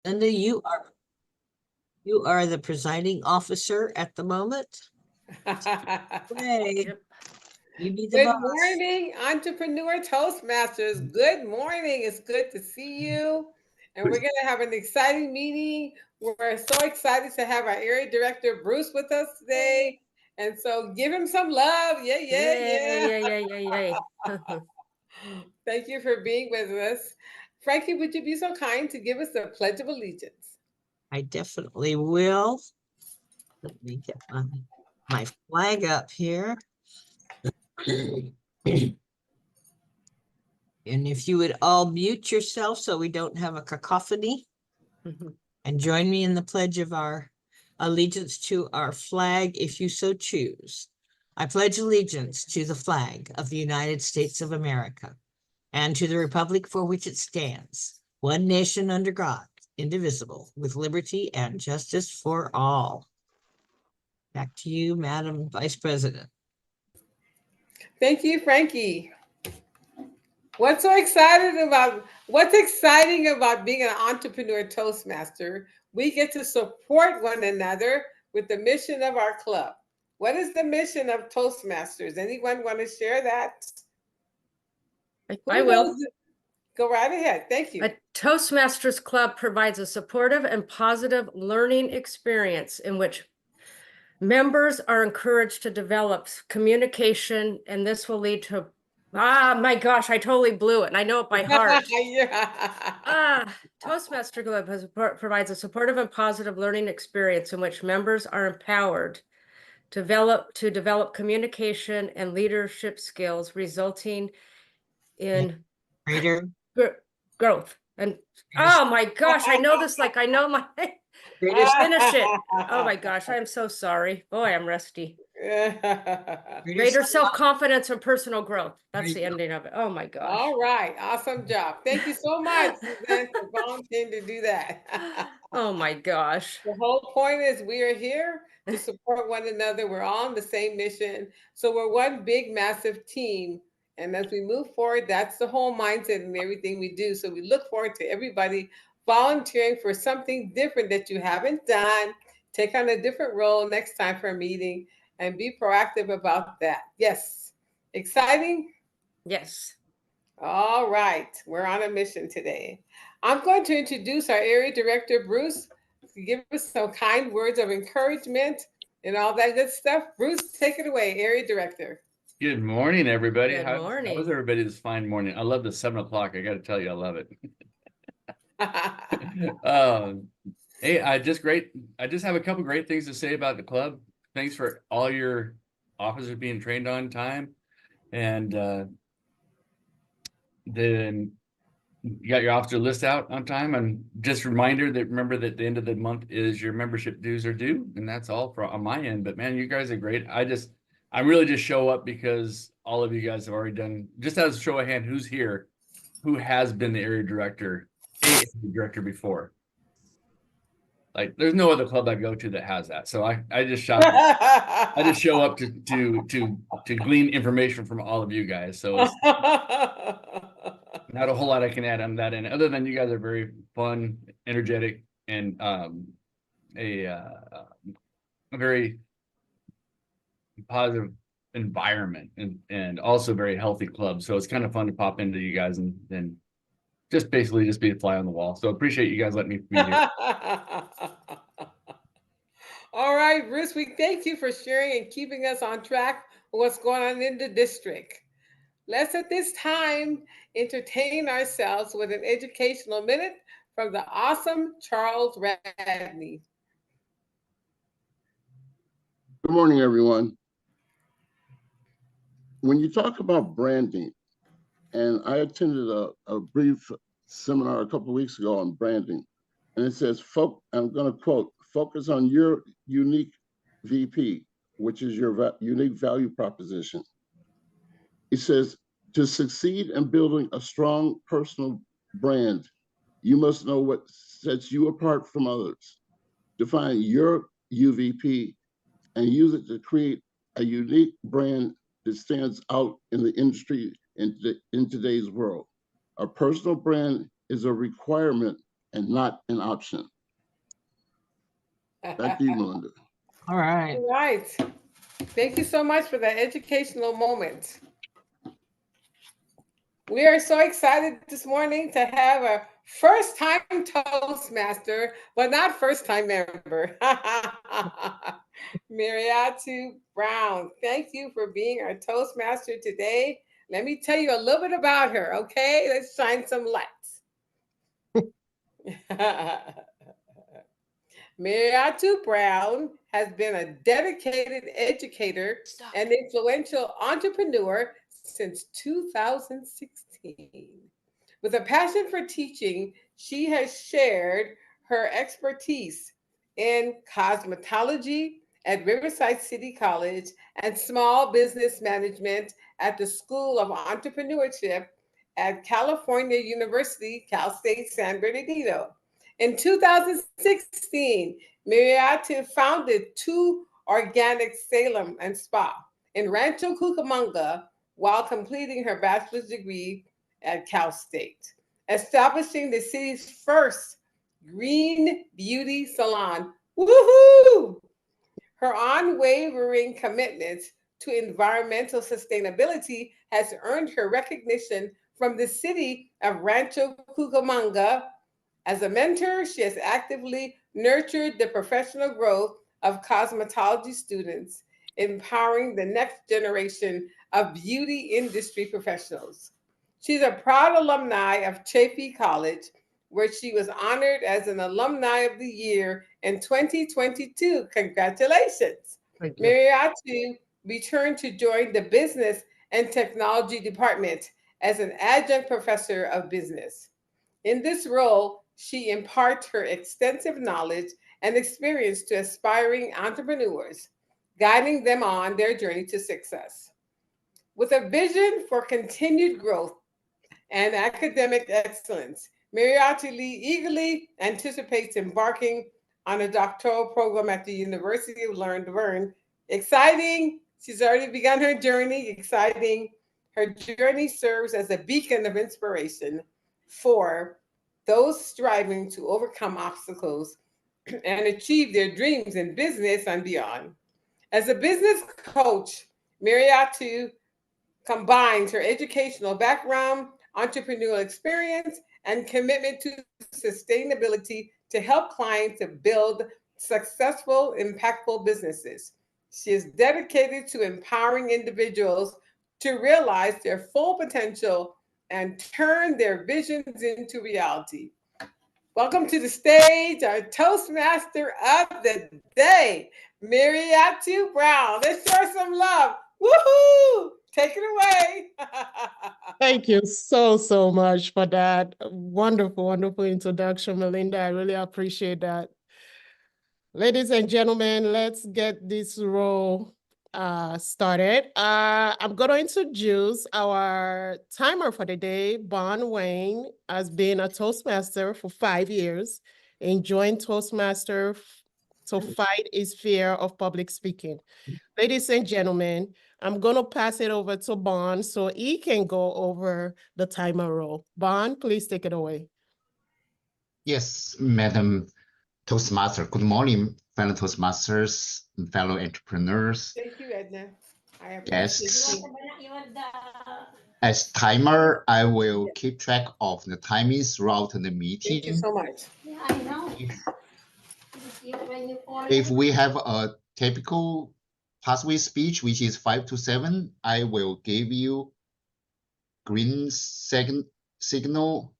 Linda, you are the presiding officer at the moment. Greg, Yep. you be the Good boss. morning, Entrepreneur Toastmasters. Good morning. It's good to see you. And we're going to have an exciting meeting. We're so excited to have our area director, Bruce, with us today. And so give him some love. Yeah, yeah, yeah. Yay. Thank you for being with us. Frankie, would you be so kind to give us the Pledge of Allegiance? I definitely will. Let me get my flag up here. And if you would all mute yourself so we don't have a cacophony and join me in the pledge of our allegiance to our flag, if you so choose. I pledge allegiance to the flag of the United States of America and to the republic for which it stands, one nation under God, indivisible, with liberty and justice for all. Back to you, Madam Vice President. Thank you, Frankie. What's exciting about being an entrepreneur Toastmaster? We get to support one another with the mission of our club. What is the mission of Toastmasters? Anyone want to share that? I Who will. knows? Go right ahead. Thank you. A Toastmasters Club provides a supportive and positive learning experience in which members are encouraged to develop communication, and this will lead to, my gosh, I totally blew it, and I know it by heart. Yeah. Toastmaster Club provides a supportive and positive learning experience in which members are empowered to develop communication and leadership skills, resulting in Greater, growth. And oh my gosh, I know this like I know my greater, finish it. Oh my gosh, I'm so sorry. Boy, I'm rusty. Greater self-confidence and personal growth. That's the ending of it. Oh my gosh. All right. Awesome job. Thank you so much, Suzanne, for volunteering to do that. Oh my gosh. The whole point is we are here to support one another. We're all on the same mission. So we're one big, massive team. And as we move forward, that's the whole mindset in everything we do. So we look forward to everybody volunteering for something different that you haven't done. Take on a different role next time for a meeting and be proactive about that. Yes. Exciting? Yes. All right. We're on a mission today. I'm going to introduce our area director, Bruce, to give us some kind words of encouragement and all that good stuff. Bruce, take it away, area director. Good morning, everybody. Good morning. How was everybody this fine morning? I love the 7 o'clock. I got to tell you, I love it. Hey, I just have a couple great things to say about the club. Thanks for all your officers being trained on time, and then you got your officer list out on time. And just remember that the end of the month is your membership dues are due, and that's all on my end. But man, you guys are great. I really just show up because all of you guys have already done. Just as a show of hand, who's here, who has been the area director before? Like, there's no other club I go to that has that. So I just show up to glean information from all of you guys. So it's not a whole lot I can add on that end, other than you guys are very fun, energetic, and a very positive environment, and also very healthy club. So it's kind of fun to pop into you guys and just basically be a fly on the wall. So appreciate you guys letting me be here. All right, Bruce, we thank you for sharing and keeping us on track with what's going on in the district. Let's at this time entertain ourselves with an educational minute from the awesome Charles Radney. Good morning, everyone. When you talk about branding, and I attended a brief seminar a couple of weeks ago on branding, and it says, I'm going to quote, focus on your unique VP, which is your unique value proposition. It says, to succeed in building a strong personal brand, you must know what sets you apart from others. Define your UVP and use it to create a unique brand that stands out in the industry in today's world. A personal brand is a requirement and not an option. Back to you, Melinda. All right. All right. Thank you so much for that educational moment. We are so excited this morning to have a first-time Toastmaster, but not first-time member. Mariatu Brown, thank you for being our Toastmaster today. Let me tell you a little bit about her, okay? Let's shine some lights. Mariatu Brown has been a dedicated educator and influential entrepreneur since 2016. With a passion for teaching, she has shared her expertise in cosmetology at Riverside City College and small business management at the School of Entrepreneurship at California University, Cal State San Bernardino. In 2016, Mariatu founded Two Organic Salem and Spa in Rancho Cucamonga while completing her bachelor's degree at Cal State, establishing the city's first green beauty salon. Woohoo! Her unwavering commitment to environmental sustainability has earned her recognition from the city of Rancho Cucamonga. As a mentor, she has actively nurtured the professional growth of cosmetology students, empowering the next generation of beauty industry professionals. She's a proud alumni of Chaffey College, where she was honored as an Alumni of the Year in 2022. Congratulations. Mariatu returned to join the Business and Technology Department as an adjunct professor of business. In this role, she imparts her extensive knowledge and experience to aspiring entrepreneurs, guiding them on their journey to success. With a vision for continued growth and academic excellence, Mariatu Lee eagerly anticipates embarking on a doctoral program at the University of Leuven. Exciting! She's already begun her journey. Exciting! Her journey serves as a beacon of inspiration for those striving to overcome obstacles and achieve their dreams in business and beyond. As a business coach, Mariatu combines her educational background, entrepreneurial experience, and commitment to sustainability to help clients to build successful, impactful businesses. She is dedicated to empowering individuals to realize their full potential and turn their visions into reality. Welcome to the stage, our Toastmaster of the day, Mariatu Brown. Let's show some love. Woohoo! Take it away. Thank you so much for that wonderful introduction, Melinda. I really appreciate that. Ladies and gentlemen, let's get this roll started. I'm going to introduce our timer for the day. Bon Wayne has been a Toastmaster for 5 years and joined Toastmaster to fight his fear of public speaking. Ladies and gentlemen, I'm going to pass it over to Bon so he can go over the timer roll. Bon, please take it away. Yes, Madam Toastmaster. Good morning, fellow Toastmasters, and fellow entrepreneurs. Thank you, Edna. I appreciate Yes. you. As timer, I will keep track of the timings throughout the meeting. Thank you so much. Yeah, I know. If we have a typical pathway speech, which is 5 to 7, I will give you green signal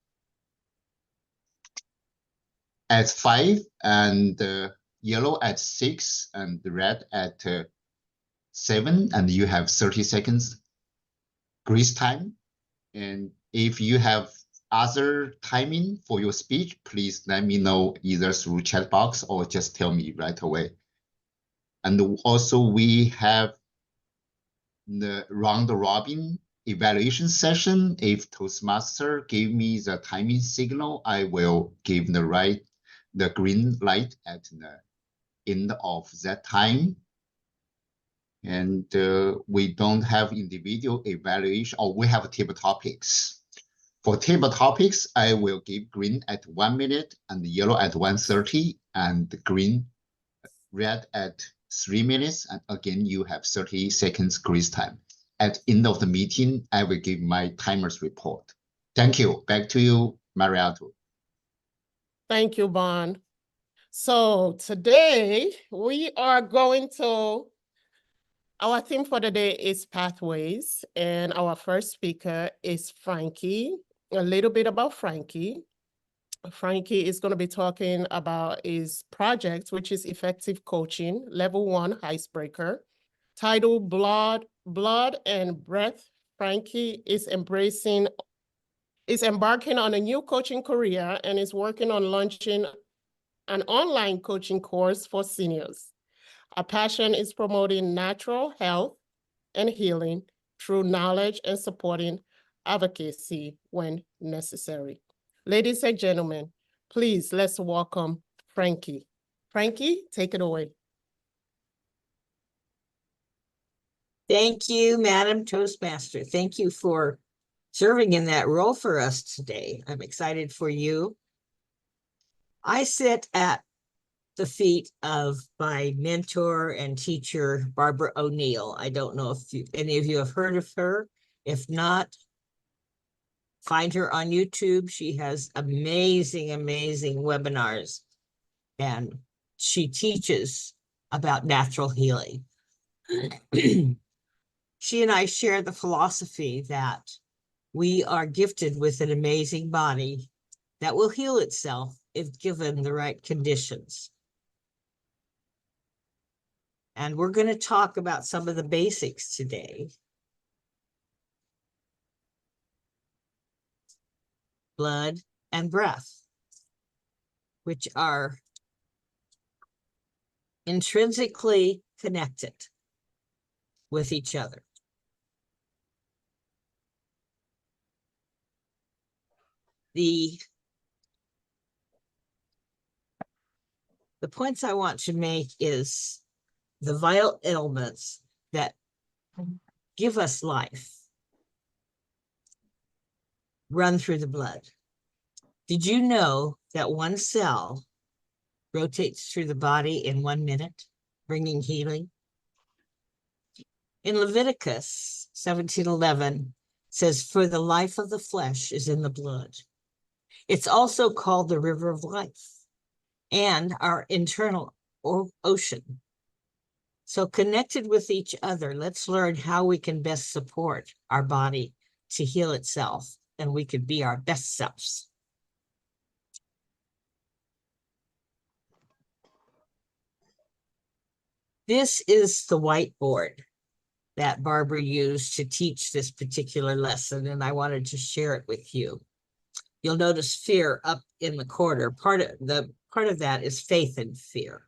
at 5 and yellow at 6 and red at 7, and you have 30 seconds grace time. And if you have other timing for your speech, please let me know either through chat box or just tell me right away. And also we have the round robin evaluation session. If Toastmaster gave me the timing signal, I will give the green light at the end of that time. And we don't have individual evaluation, or we have table topics. For table topics, I will give green at 1 minute and yellow at 1:30 and red at 3 minutes. And again, you have 30 seconds grace time. At end of the meeting, I will give my timers report. Thank you. Back to you, Mariato. Thank you, Bon. So today we are going to, our theme for the day is pathways, and our first speaker is Frankie. A little bit about Frankie. Frankie is going to be talking about his project, which is Effective Coaching, Level 1 Icebreaker, titled Blood and Breath. Frankie is embarking on a new coaching career and is working on launching an online coaching course for seniors. Our passion is promoting natural health and healing through knowledge and supporting advocacy when necessary. Ladies and gentlemen, please let's welcome Frankie. Frankie, take it away. Thank you, Madam Toastmaster. Thank you for serving in that role for us today. I'm excited for you. I sit at the feet of my mentor and teacher, Barbara O'Neill. I don't know if any of you have heard of her. If not, find her on YouTube. She has amazing, amazing webinars, and she teaches about natural healing. She and I share the philosophy that we are gifted with an amazing body that will heal itself if given the right conditions. And we're going to talk about some of the basics today. Blood and breath, which are intrinsically connected with each other. The points I want to make is the vital elements that give us life run through the blood. Did you know that one cell rotates through the body in 1 minute, bringing healing? In Leviticus 17:11 says, "For the life of the flesh is in the blood." It's also called the river of life and our internal ocean. So connected with each other, let's learn how we can best support our body to heal itself, and we could be our best selves. This is the whiteboard that Barbara used to teach this particular lesson, and I wanted to share it with you. You'll notice fear up in the corner. Part of that is faith and fear.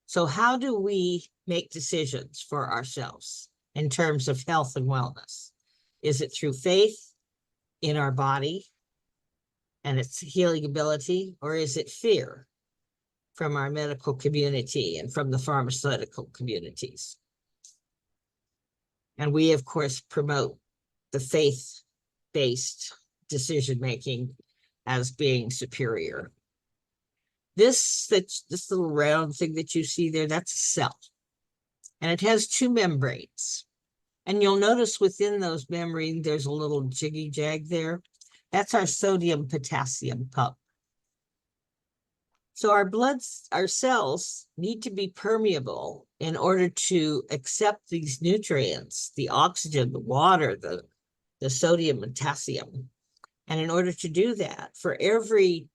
So how do we make decisions for ourselves in terms of health and wellness? Is it through faith in our body and its healing ability, or is it fear from our medical community and from the pharmaceutical communities? And we, of course, promote the faith-based decision-making as being superior. This little round thing that you see there, that's a cell. And it has two membranes. And you'll notice within those membranes, there's a little jiggy jag there. That's our sodium-potassium pump. So our cells need to be permeable in order to accept these nutrients, the oxygen, the water, the sodium and potassium. And in order to do that, for every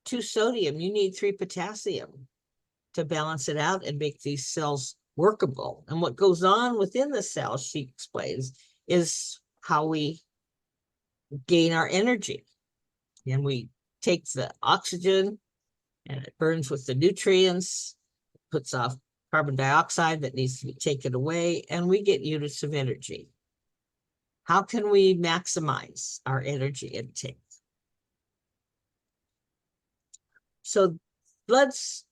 2 sodium, you need 3 potassium to balance it out and make these cells workable. And what goes on within the cell, she explains, is how we gain our energy. And we take the oxygen and it burns with the nutrients, puts off carbon dioxide that needs to be taken away, and we get units of energy. How can we maximize our energy intake? So blood's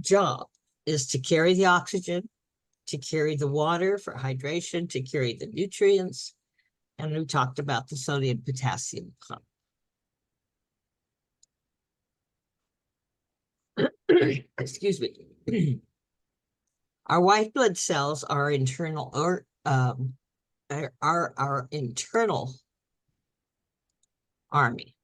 job is to carry the oxygen, to carry the water for hydration, to carry the nutrients, And we talked about the sodium potassium pump. Excuse me. Our white blood cells are internal are our internal army.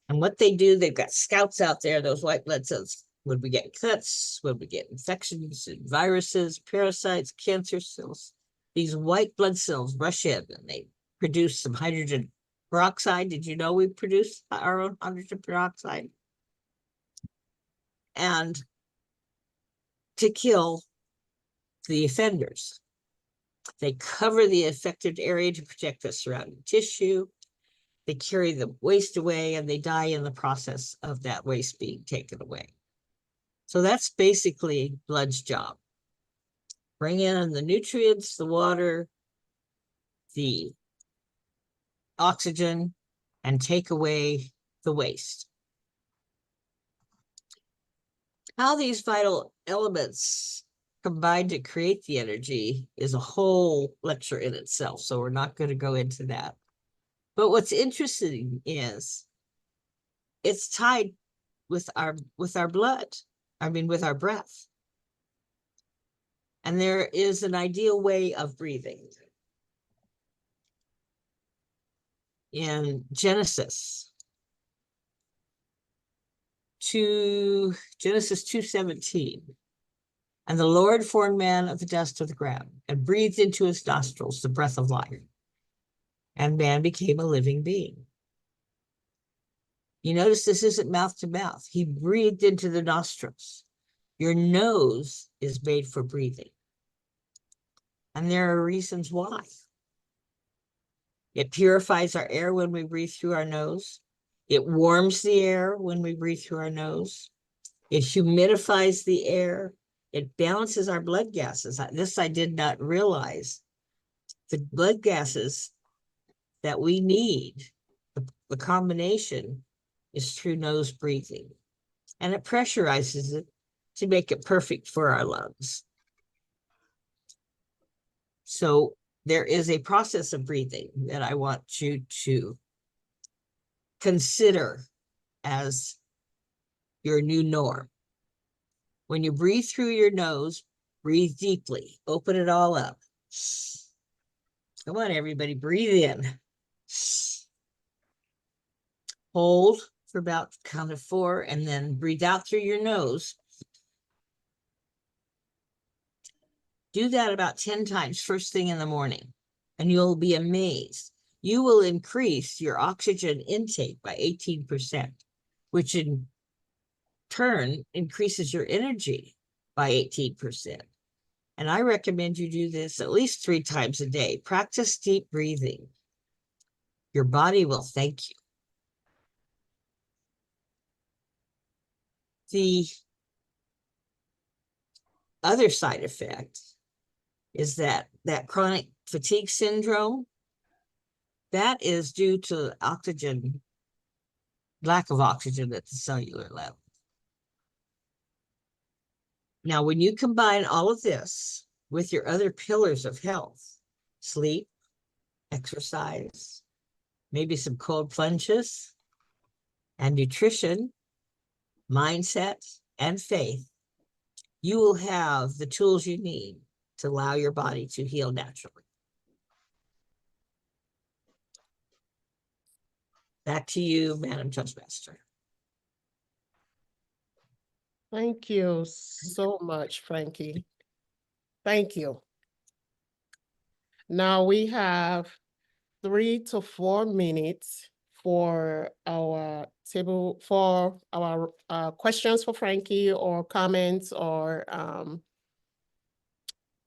And what they do, they've got scouts out there, those white blood cells. When we get cuts, when we get infections and viruses, parasites, cancer cells, these white blood cells rush in and they produce some hydrogen peroxide. Did you know we produce our own hydrogen peroxide? And to kill the offenders. They cover the affected area to protect the surrounding tissue. They carry the waste away and they die in the process of that waste being taken away. So that's basically blood's job. Bring in the nutrients, the water, the oxygen, and take away the waste. How these vital elements combine to create the energy is a whole lecture in itself, so we're not going to go into that. But what's interesting is it's tied with our blood, with our breath. And there is an ideal way of breathing. In Genesis 2:17, and the Lord formed man of the dust of the ground and breathed into his nostrils the breath of life, and man became a living being. You notice this isn't mouth to mouth. He breathed into the nostrils. Your nose is made for breathing. And there are reasons why. It purifies our air when we breathe through our nose. It warms the air when we breathe through our nose. It humidifies the air. It balances our blood gases. This I did not realize. The blood gases that we need, the combination is through nose breathing. And it pressurizes it to make it perfect for our lungs. So there is a process of breathing that I want you to consider as your new norm. When you breathe through your nose, breathe deeply, open it all up. Come on, everybody, breathe in. Hold for about count of 4, and then breathe out through your nose. Do that about 10 times first thing in the morning, and you'll be amazed. You will increase your oxygen intake by 18%, which in turn increases your energy by 18%. And I recommend you do this at least 3 times a day. Practice deep breathing. Your body will thank you. The other side effect is that chronic fatigue syndrome, that is due to lack of oxygen at the cellular level. Now, when you combine all of this with your other pillars of health, sleep, exercise, maybe some cold plunges, and nutrition, mindset, and faith, you will have the tools you need to allow your body to heal naturally. Back to you, Madam Toastmaster. Thank you so much, Frankie. Thank you. Now we have 3 to 4 minutes for our questions for Frankie, or comments, or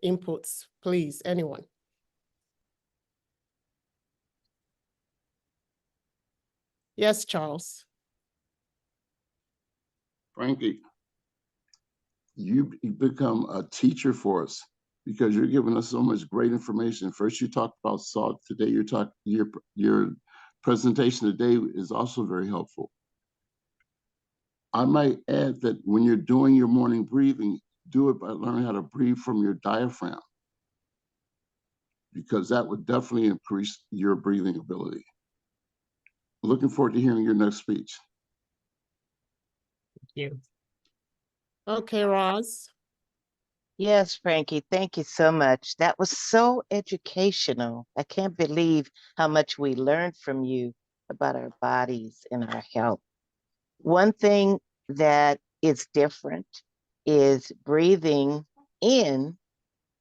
inputs. Please, anyone. Yes, Charles. Frankie, you become a teacher for us because you're giving us so much great information. First, you talked about salt. Today, your presentation today is also very helpful. I might add that when you're doing your morning breathing, do it by learning how to breathe from your diaphragm. because that would definitely increase your breathing ability. Looking forward to hearing your next speech. Thank you. Okay, Roz. Yes, Frankie, thank you so much. That was so educational. I can't believe how much we learned from you about our bodies and our health. One thing that is different is breathing in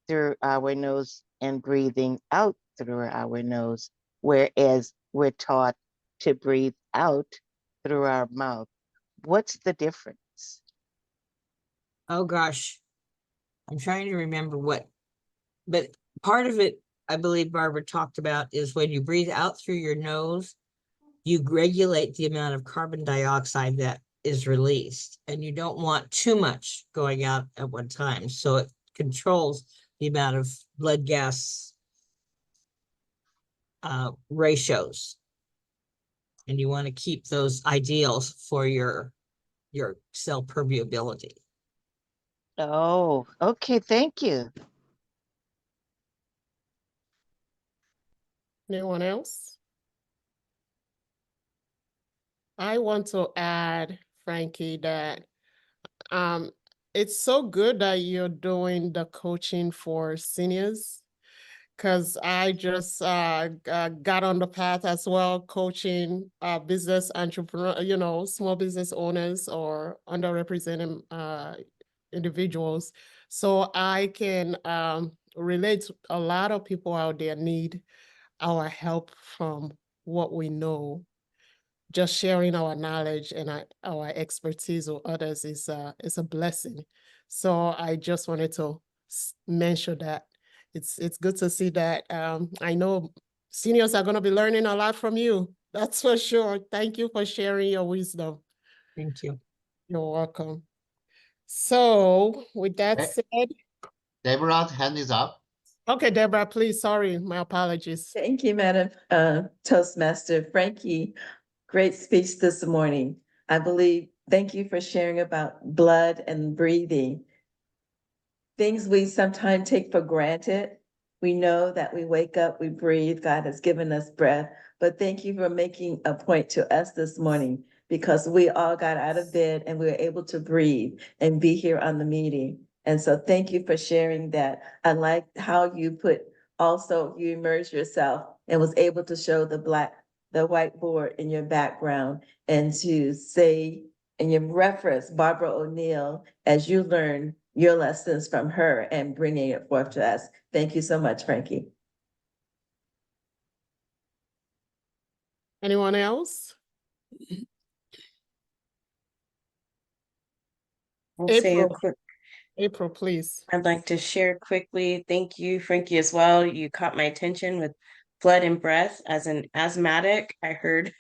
through our nose and breathing out through our nose, whereas we're taught to breathe out through our mouth. What's the difference? Oh gosh, I'm trying to remember but part of it, I believe Barbara talked about, is when you breathe out through your nose, you regulate the amount of carbon dioxide that is released, and you don't want too much going out at one time. So it controls the amount of blood gas ratios. And you want to keep those ideals for your cell permeability. Oh, okay, thank you. Anyone else? I want to add, Frankie, that it's so good that you're doing the coaching for seniors, because I just got on the path as well, coaching business entrepreneur, small business owners or underrepresented individuals. So I can relate to a lot of people out there need our help from what we know. Just sharing our knowledge and our expertise with others is a blessing. So I just wanted to mention that it's good to see that. I know seniors are going to be learning a lot from you. That's for sure. Thank you for sharing your wisdom. Thank you. You're welcome. So with that said, Deborah's hand is up. okay, Deborah, please. Sorry, my apologies. Thank you, Madam Toastmaster Frankie. Great speech this morning. Thank you for sharing about blood and breathing. Things we sometimes take for granted. We know that we wake up, we breathe, God has given us breath, but thank you for making a point to us this morning, because we all got out of bed and we were able to breathe and be here on the meeting. And so thank you for sharing that. I like how you you immersed yourself and was able to show the whiteboard in your background, and to say, and you reference Barbara O'Neill as you learn your lessons from her and bringing it forth to us. Thank you so much, Frankie. Anyone else? I'll say a April. quick, April, please. I'd like to share quickly. Thank you, Frankie, as well. You caught my attention with blood and breath. As an asthmatic, I heard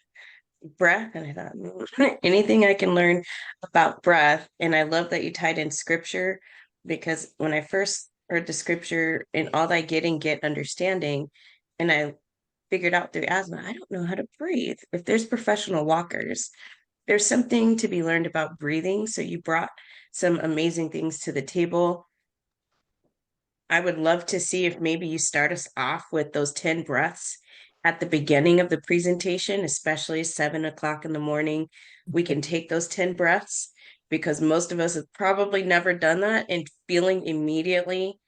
breath and I thought, anything I can learn about breath. And I love that you tied in scripture, because when I first heard the scripture, in all thy getting, get understanding, and I figured out through asthma, I don't know how to breathe. If there's professional walkers, there's something to be learned about breathing. So you brought some amazing things to the table. I would love to see if maybe you start us off with those 10 breaths at the beginning of the presentation, especially 7 o'clock in the morning. We can take those 10 breaths, because most of us have probably never done that, and feeling immediately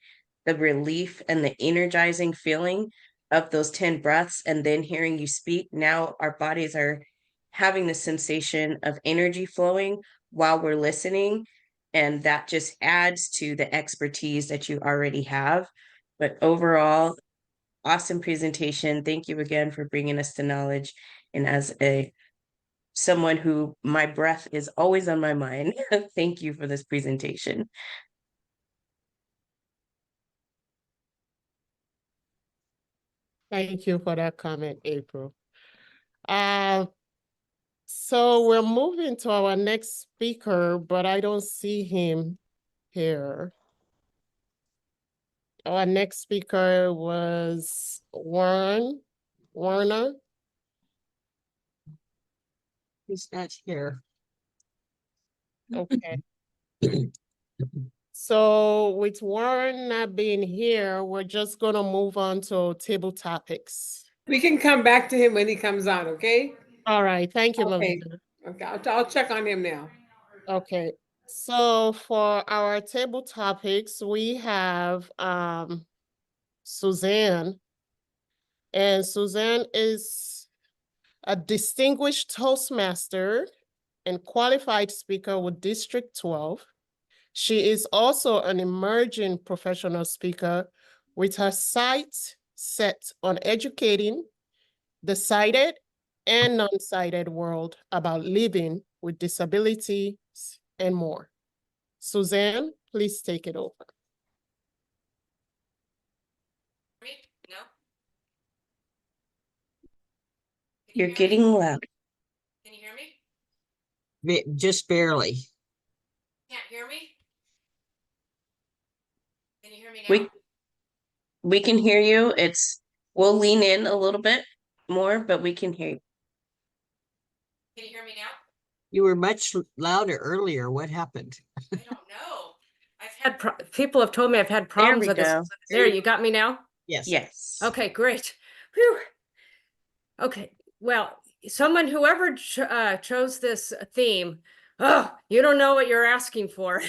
the relief and the energizing feeling of those 10 breaths, and then hearing you speak. Now our bodies are having the sensation of energy flowing while we're listening. And that just adds to the expertise that you already have. But overall, awesome presentation. Thank you again for bringing us to knowledge. And as someone who my breath is always on my mind, thank you for this presentation. Thank you for that comment, April. So we're moving to our next speaker, but I don't see him here. Our next speaker was Warner. He's not here. Okay. So with Warren not being here, we're just gonna move on to table topics. We can come back to him when he comes on, okay? All right, thank you, Okay. Melinda. Okay, I'll check on him now. Okay, so for our table topics, we have Suzanne. And Suzanne is a distinguished Toastmaster and qualified speaker with District 12. She is also an emerging professional speaker with her sights set on educating the sighted and non-sighted world about living with disabilities and more. Suzanne, please take it over. No. You're getting loud. Can you hear me? Just barely. Can't hear me? Can you hear me now? We can hear you. We'll lean in a little bit more, but we can hear you. Can you hear me now? You were much louder earlier. What happened? I don't know. I've had people have told me I've had problems we with this. go. There, you got me now? Yes. Yes. Okay, great. Whew. Okay, well, whoever chose this theme, oh, you don't know what you're asking for.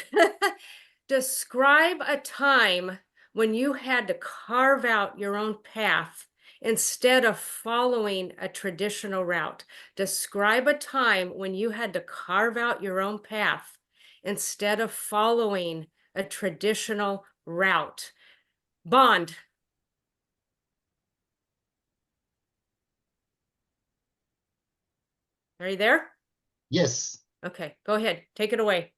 Describe a time when you had to carve out your own path instead of following a traditional route. Describe a time when you had to carve out your own path instead of following a traditional route. Bond. Are you there? Yes, Okay, go ahead. Take it away.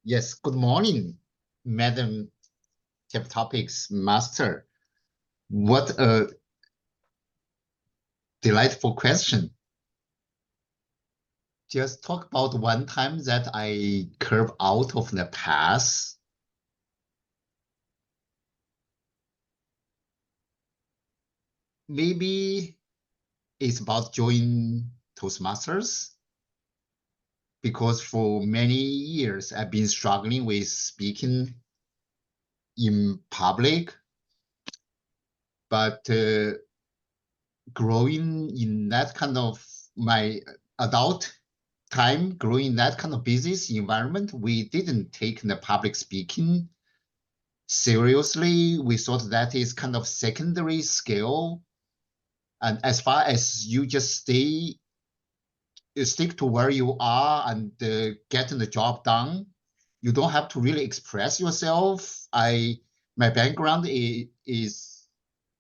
yes. Good morning, Madam Topics Master. What a delightful question. Just talk about one time that I curve out of the path. Maybe it's about joining Toastmasters, because for many years I've been struggling with speaking in public, but growing in that kind of my adult time, growing in that kind of business environment, we didn't take the public speaking seriously. We thought that is kind of secondary skill. And as far as you just stick to where you are and getting the job done, you don't have to really express yourself. My background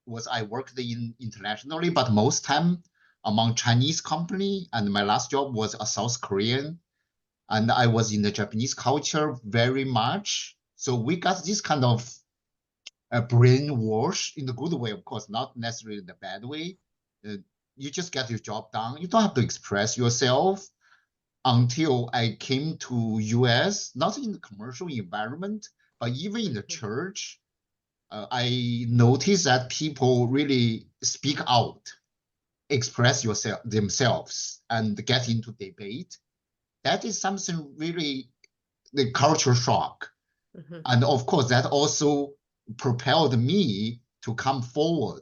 was I worked internationally, but most time among Chinese company, and my last job was a South Korean, and I was in the Japanese culture very much. So we got this kind of brainwash in the good way, of course, not necessarily the bad way. You just get your job done. You don't have to express yourself. Until I came to US, not in the commercial environment, but even in the church, I noticed that people really speak out, express themselves, and get into debate. That is something really the culture shock. And of course, that also propelled me to come forward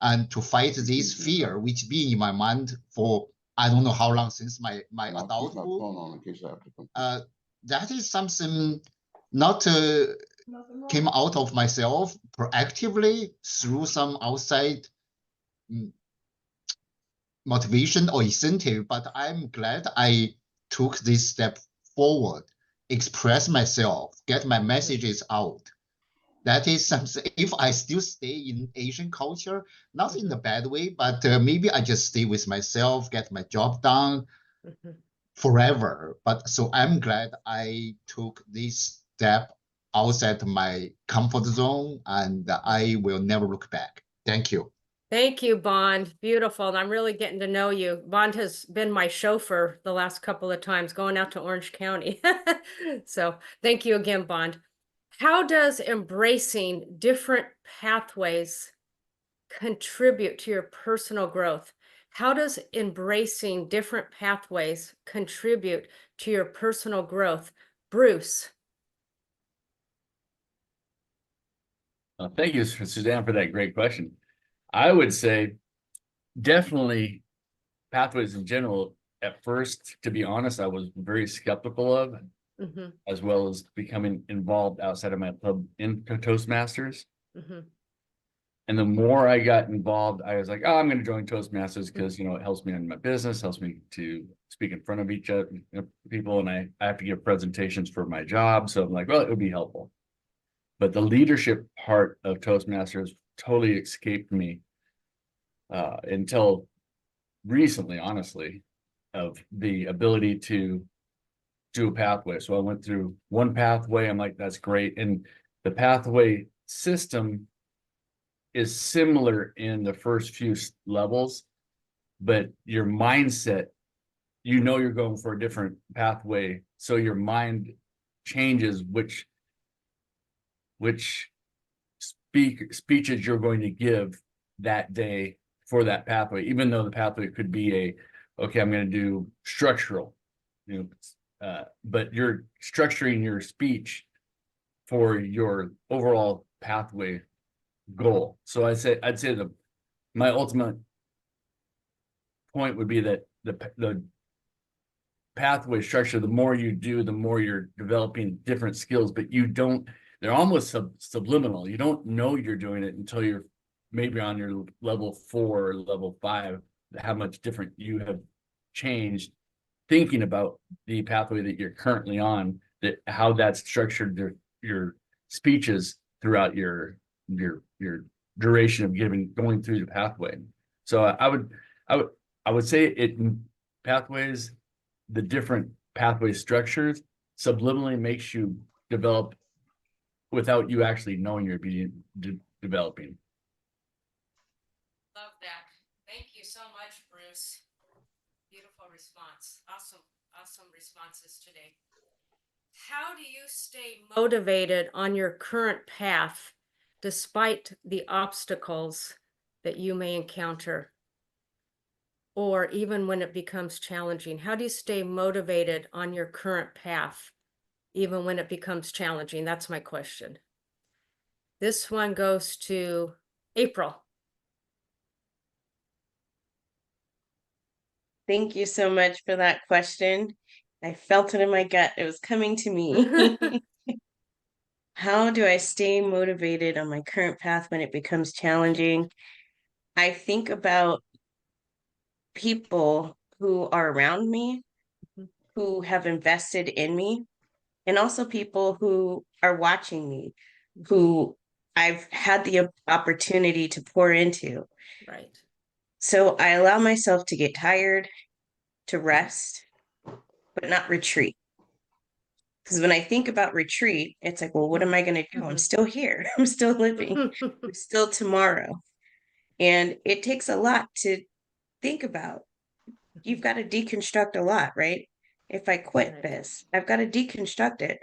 and to fight this fear, which been in my mind for I don't know how long since my adulthood. That is something not came out of myself proactively through some outside motivation or incentive, but I'm glad I took this step forward, express myself, get my messages out. That is something. If I still stay in Asian culture, not in a bad way, but maybe I just stay with myself, get my job done forever. But so I'm glad I took this step outside my comfort zone, and I will never look back. Thank you. Thank you, Bond. Beautiful. And I'm really getting to know you. Bond has been my chauffeur the last couple of times going out to Orange County. So thank you again, Bond. How does embracing different pathways contribute to your personal growth? How does embracing different pathways contribute to your personal growth? Bruce. Thank you, Suzanne, for that great question. I would say definitely pathways in general. At first, to be honest, I was very skeptical of, Mhm, as well as becoming involved outside of my club in Toastmasters. mhm. And the more I got involved, I was like, oh, I'm going to join Toastmasters because, you know, it helps me in my business, helps me to speak in front of each other, people, and I have to give presentations for my job. So I'm like, well, it would be helpful. But the leadership part of Toastmasters totally escaped me until recently, honestly, of the ability to do a pathway. So I went through one pathway. I'm like, that's great. And the pathway system is similar in the first few levels, but your mindset, you know, you're going for a different pathway. So your mind changes which speeches you're going to give that day for that pathway, even though the pathway could be okay, I'm going to do structural, you know, but you're structuring your speech for your overall pathway goal. So I'd say my ultimate point would be that the pathway structure, the more you do, the more you're developing different skills, but they're almost subliminal. You don't know you're doing it until you're maybe on your level 4 or level 5, how much different you have changed thinking about the pathway that you're currently on, that how that's structured your speeches throughout your duration of going through the pathway. So I would say pathways, the different pathway structures subliminally makes you develop without you actually knowing you're being developing. Love that. Thank you so much, Bruce. Beautiful response. Awesome responses today. How do you stay motivated on your current path despite the obstacles that you may encounter? Or even when it becomes challenging, how do you stay motivated on your current path, even when it becomes challenging? That's my question. This one goes to April. Thank you so much for that question. I felt it in my gut. It was coming to me. How do I stay motivated on my current path when it becomes challenging? I think about people who are around me, who have invested in me, and also people who are watching me, who I've had the opportunity to pour into. Right. So I allow myself to get tired, to rest, but not retreat. Because when I think about retreat, it's like, well, what am I going to do? I'm still here. I'm still living. I'm still tomorrow. And it takes a lot to think about. You've got to deconstruct a lot, right? If I quit Right. this, I've got to deconstruct it.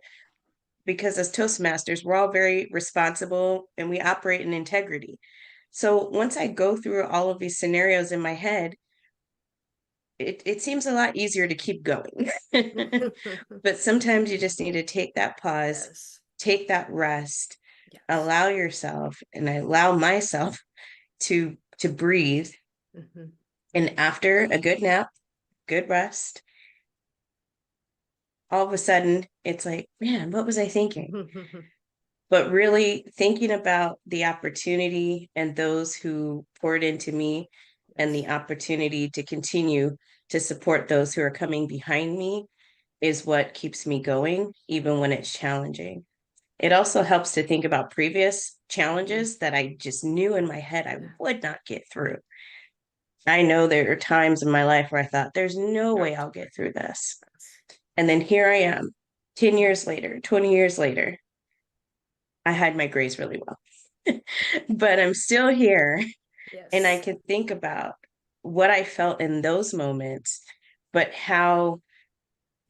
Because as Toastmasters, we're all very responsible and we operate in integrity. So once I go through all of these scenarios in my head, it seems a lot easier to keep going. But sometimes you just need to take that pause, Yes. take that rest, Yes. allow yourself, and I allow myself to breathe. Mhm. And after a good nap, good rest, all of a sudden it's like, man, what was I thinking? But really thinking about the opportunity and those who poured into me and the opportunity to continue to support those who are coming behind me is what keeps me going, even when it's challenging. It also helps to think about previous challenges that I just knew in my head I would not get through. I know there are times in my life where I thought, there's no way I'll get through this. And then here I am, 10 years later, 20 years later. I hide my grace really well, but I'm still here. Yes. And I can think about what I felt in those moments, but how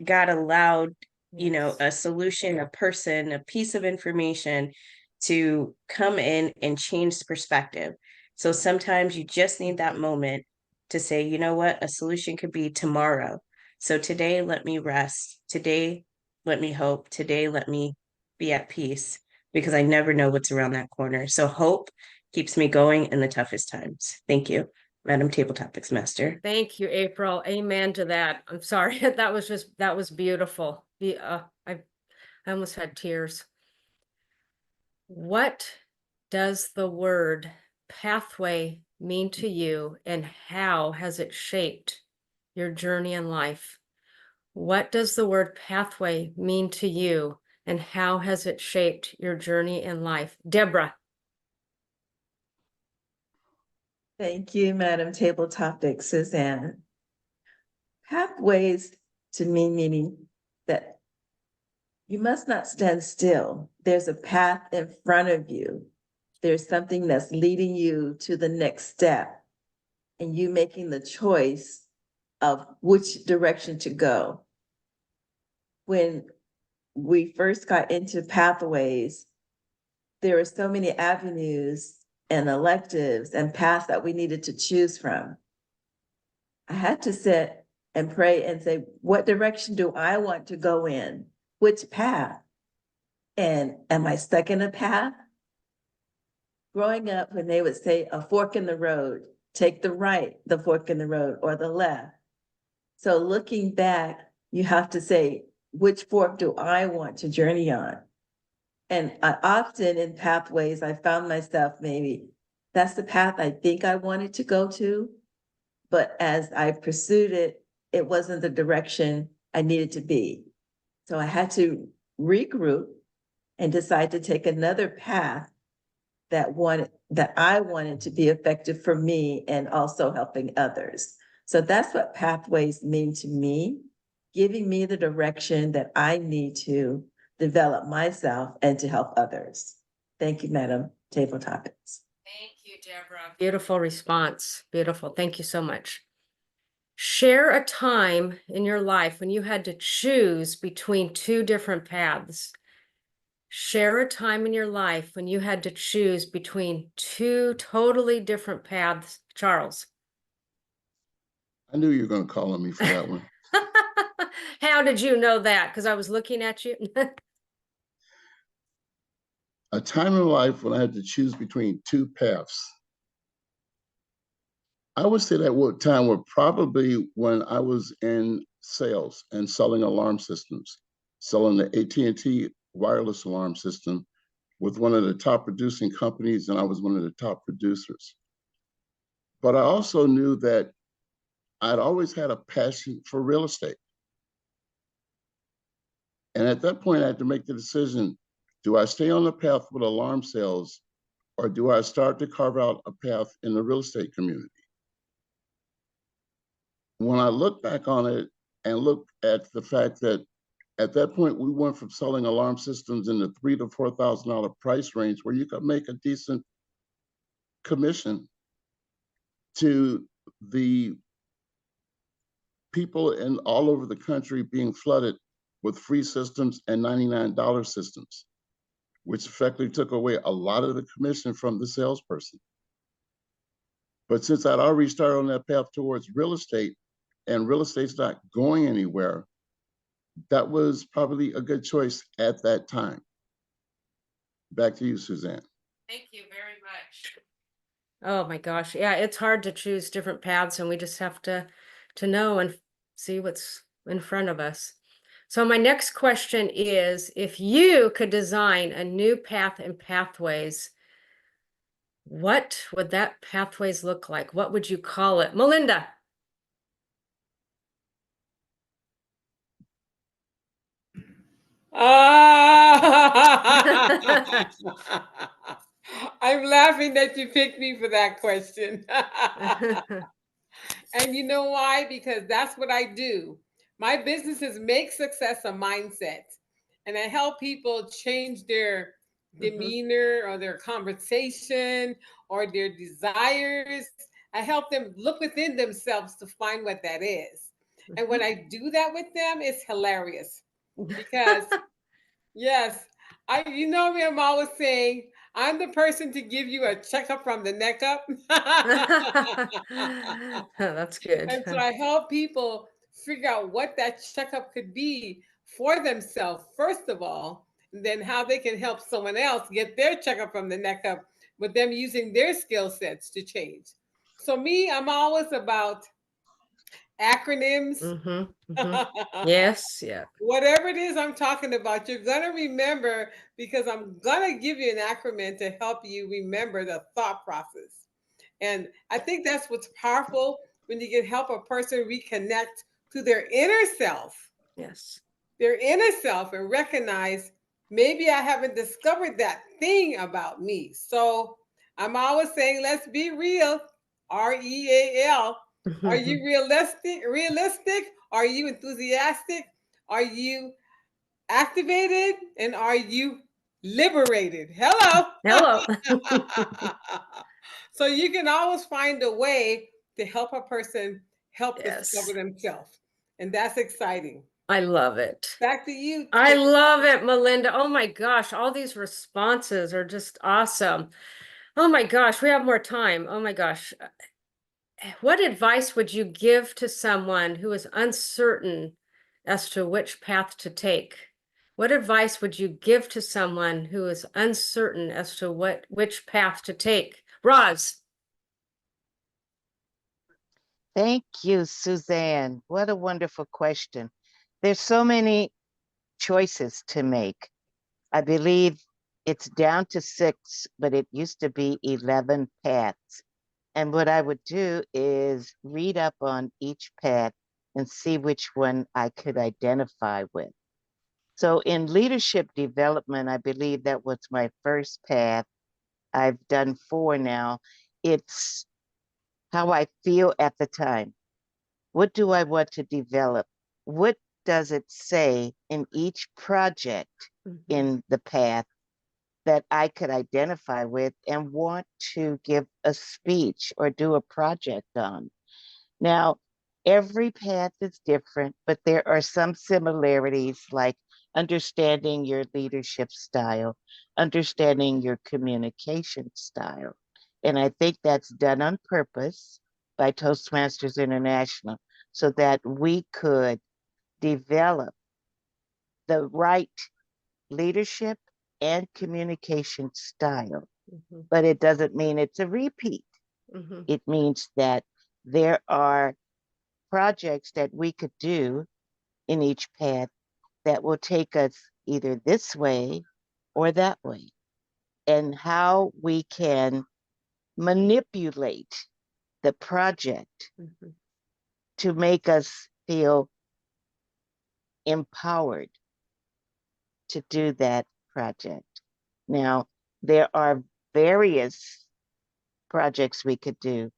God allowed, you know, a solution, a person, a piece of information to come in and change the perspective. So sometimes you just need that moment to say, you know what, a solution could be tomorrow. So today, let me rest. Today, let me hope. Today, let me be at peace. because I never know what's around that corner. So hope keeps me going in the toughest times. Thank you, Madam Table Topics Master. Thank you, April. Amen to that. I'm sorry. That was beautiful. I almost had tears. What does the word pathway mean to you, and how has it shaped your journey in life? What does the word pathway mean to you, and how has it shaped your journey in life? Deborah. Thank you, Madam Table Topic Suzanne. Pathways to me meaning that you must not stand still. There's a path in front of you. There's something that's leading you to the next step, and you making the choice of which direction to go. When we first got into pathways, there were so many avenues and electives and paths that we needed to choose from. I had to sit and pray and say, what direction do I want to go in? Which path? And am I stuck in a path? Growing up, when they would say a fork in the road, take the right, the fork in the road, or the left. So looking back, you have to say, which fork do I want to journey on? And I often in pathways, I found myself maybe that's the path I think I wanted to go to. But as I pursued it, it wasn't the direction I needed to be. So I had to regroup and decide to take another path that I wanted to be effective for me and also helping others. So that's what pathways mean to me, giving me the direction that I need to develop myself and to help others. Thank you, Madam Table Topics. Thank you, Deborah. Beautiful response. Beautiful. Thank you so much. Share a time in your life when you had to choose between two different paths. Share a time in your life when you had to choose between two totally different paths. Charles. I knew you were going to call on me for that one. How did you know that? Because I was looking at you. A time in life when I had to choose between two paths. I would say that time was probably when I was in sales and selling alarm systems, selling the AT&T wireless alarm system with one of the top producing companies, and I was one of the top producers. But I also knew that I'd always had a passion for real estate. And at that point, I had to make the decision, do I stay on the path with alarm sales, or do I start to carve out a path in the real estate community? When I look back on it and look at the fact that at that point, we went from selling alarm systems in the $3,000 to $4,000 price range where you could make a decent commission to the people in all over the country being flooded with free systems and $99 systems, which effectively took away a lot of the commission from the salesperson. But since I'd already started on that path towards real estate, and real estate's not going anywhere, that was probably a good choice at that time. Back to you, Suzanne. Thank you very much. Oh my gosh. Yeah, it's hard to choose different paths, and we just have to know and see what's in front of us. So my next question is, if you could design a new path and pathways, what would that pathways look like? What would you call it? Melinda. I'm laughing that you picked me for that question. And you know why? Because that's what I do. My business is make success a mindset. And I help people change their demeanor or their conversation or their desires. I help them look within themselves to find what that is. And when I do that with them, it's hilarious because yes, you know me, I'm always saying I'm the person to give you a checkup from the neck up. That's good. And so I help people figure out what that checkup could be for themselves, first of all, then how they can help someone else get their checkup from the neck up with them using their skill sets to change. So me, I'm always about acronyms. Yes, yeah. Whatever it is I'm talking about, you're going to remember, because I'm going to give you an acronym to help you remember the thought process. And I think that's what's powerful, when you can help a person reconnect to their inner self. Yes. Their inner self, and recognize, maybe I haven't discovered that thing about me. So I'm always saying, let's be real. REAL. Are you realistic? Realistic? Are you enthusiastic? Are you activated? And are you liberated? Hello. Hello. So you can always find a way to help a person help Yes. discover themselves. And that's exciting. I love it. Back to you. I love it, Melinda. Oh my gosh, all these responses are just awesome. Oh my gosh, we have more time. Oh my gosh. What advice would you give to someone who is uncertain as to which path to take? What advice would you give to someone who is uncertain as to which path to take? Roz. Thank you, Suzanne. What a wonderful question. There's so many choices to make. I believe it's down to 6, but it used to be 11 paths. And what I would do is read up on each path and see which one I could identify with. So in leadership development, I believe that was my first path. I've done 4 now. It's how I feel at the time. What do I want to develop? What does it say in each project in the path that I could identify with and want to give a speech or do a project on? Now, every path is different, but there are some similarities, like understanding your leadership style, understanding your communication style. And I think that's done on purpose by Toastmasters International, so that we could develop the right leadership and communication style. But it doesn't mean it's a repeat. It means that there are projects that we could do in each path that will take us either this way or that way, and how we can manipulate the project to make us feel empowered to do that project. Now, there are various projects we could do,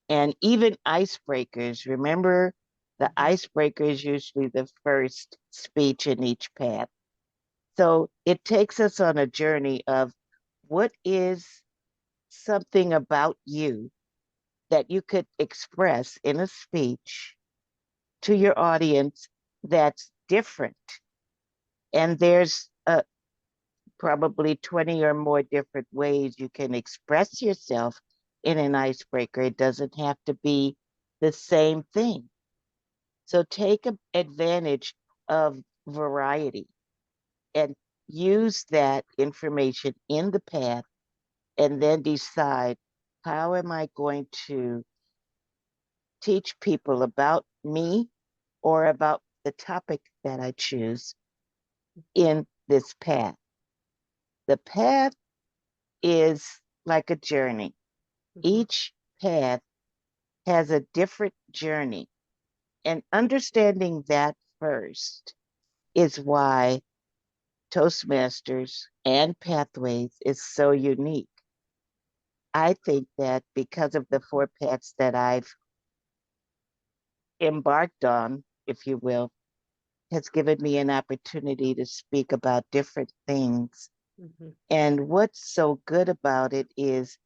and even icebreakers. Remember, the icebreaker is usually the first speech in each path. So it takes us on a journey of what is something about you that you could express in a speech to your audience that's different. And there's probably 20 or more different ways you can express yourself in an icebreaker. It doesn't have to be the same thing. So take advantage of variety and use that information in the path, and then decide, how am I going to teach people about me or about the topic that I choose in this path? The path is like a journey. Each path has a different journey, and understanding that first is why Toastmasters and Pathways is so unique. I think that because of the 4 paths that I've embarked on, if you will, has given me an opportunity to speak about different things. And what's so good about it is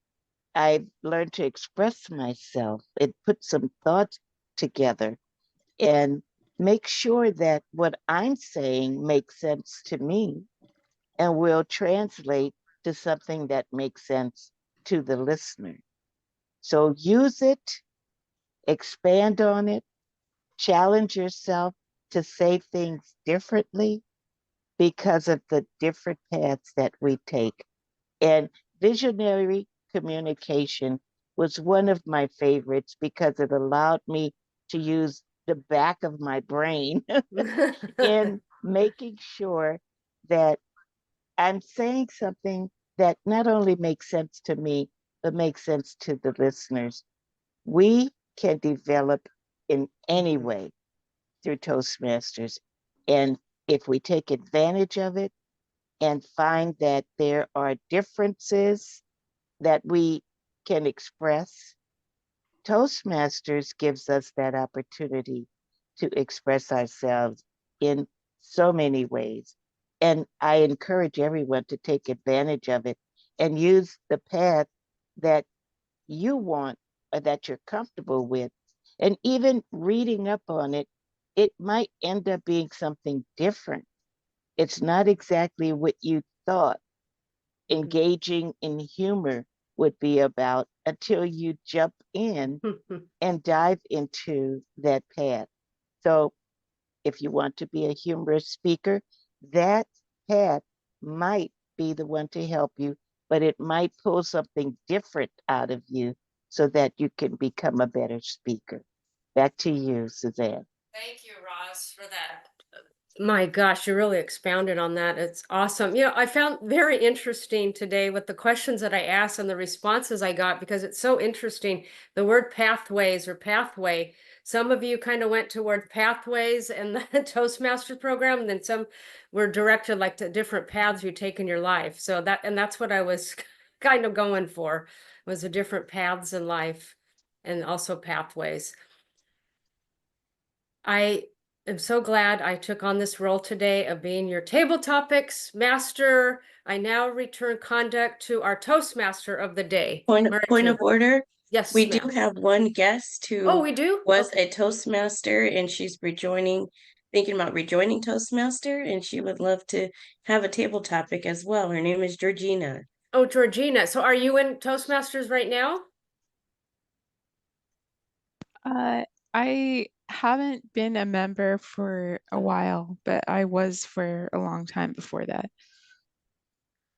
I've learned to express myself and put some thoughts together and make sure that what I'm saying makes sense to me and will translate to something that makes sense to the listener. So use it, expand on it, challenge yourself to say things differently, because of the different paths that we take. And visionary communication was one of my favorites because it allowed me to use the back of my brain in making sure that I'm saying something that not only makes sense to me, but makes sense to the listeners. We can develop in any way through Toastmasters. And if we take advantage of it and find that there are differences that we can express, Toastmasters gives us that opportunity to express ourselves in so many ways. And I encourage everyone to take advantage of it and use the path that you want or that you're comfortable with. And even reading up on it, it might end up being something different. It's not exactly what you thought engaging in humor would be about until you jump in and dive into that path. So if you want to be a humorous speaker, that path might be the one to help you, but it might pull something different out of you so that you can become a better speaker. Back to you, Suzanne. Thank you, Roz, for that. My gosh, you really expounded on that. It's awesome. You know, I found very interesting today with the questions that I asked and the responses I got, because it's so interesting. The word pathways or pathway, some of you kind of went toward pathways and the Toastmasters program, and then some were directed like to different paths you take in your life. So that's what I was kind of going for, was the different paths in life and also pathways. I am so glad I took on this role today of being your table topics master. I now return conduct to our Toastmaster of the day. Point of order. Yes, We do ma'am. have one guest Oh, who we do? was Okay. a Toastmaster and she's thinking about rejoining Toastmaster, and she would love to have a table topic as well. Her name is Georgina. Oh, Georgina. So are you in Toastmasters right now? I haven't been a member for a while, but I was for a long time before that.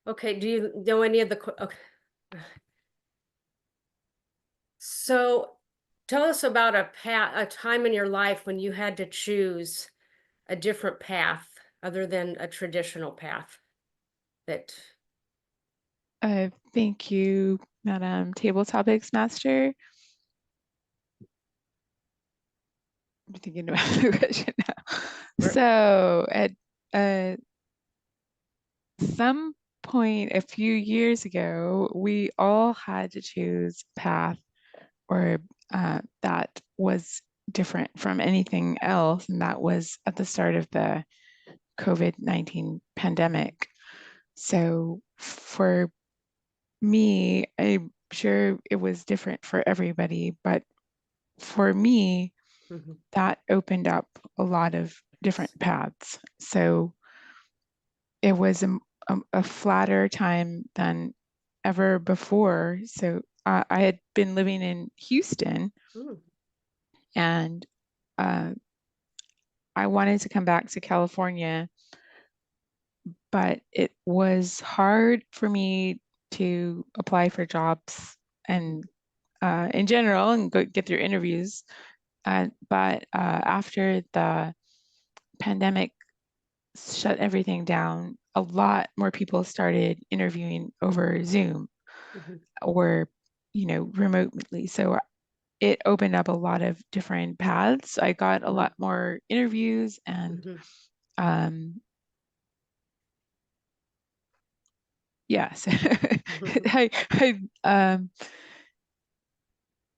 Okay. Do you know any of the okay. So tell us about a time in your life when you had to choose a different path other than a traditional path that Thank you, Madam Table Topics Master. I'm thinking about the question now. So at some point a few years ago, we all had to choose path or that was different from anything else, and that was at the start of the COVID-19 pandemic. So for me, I'm sure it was different for everybody, but for me, that opened up a lot of different paths. So it was a flatter time than ever before. So I had been living in Houston, and I wanted to come back to California, but it was hard for me to apply for jobs and in general and get through interviews. But after the pandemic shut everything down, a lot more people started interviewing over Zoom or, remotely. So it opened up a lot of different paths. I got a lot more interviews and yes,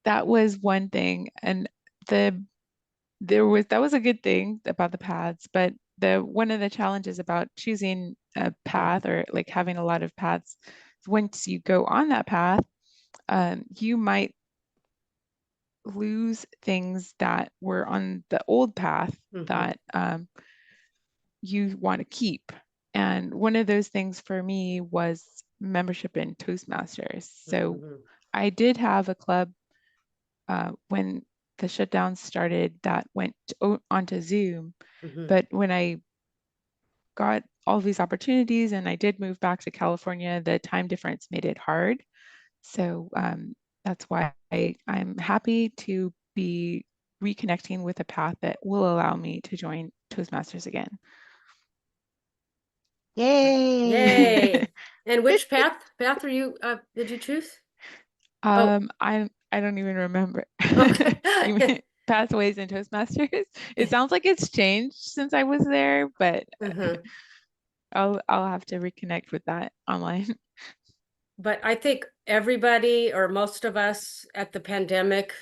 that was one thing. And that was a good thing about the paths, but one of the challenges about choosing a path or like having a lot of paths, once you go on that path, you might lose things that were on the old path that you want to keep. And one of those things for me was membership in Toastmasters. So I did have a club when the shutdown started that went onto Zoom. But when I got all these opportunities, and I did move back to California, the time difference made it hard. So that's why I'm happy to be reconnecting with a path that will allow me to join Toastmasters again. Yay. Yay. And which path are you, did you choose? I don't even remember. Okay. You mean Pathways and Toastmasters? It sounds like it's changed since I was there, but I'll have to reconnect with that online. But I think everybody, or most of us at the pandemic,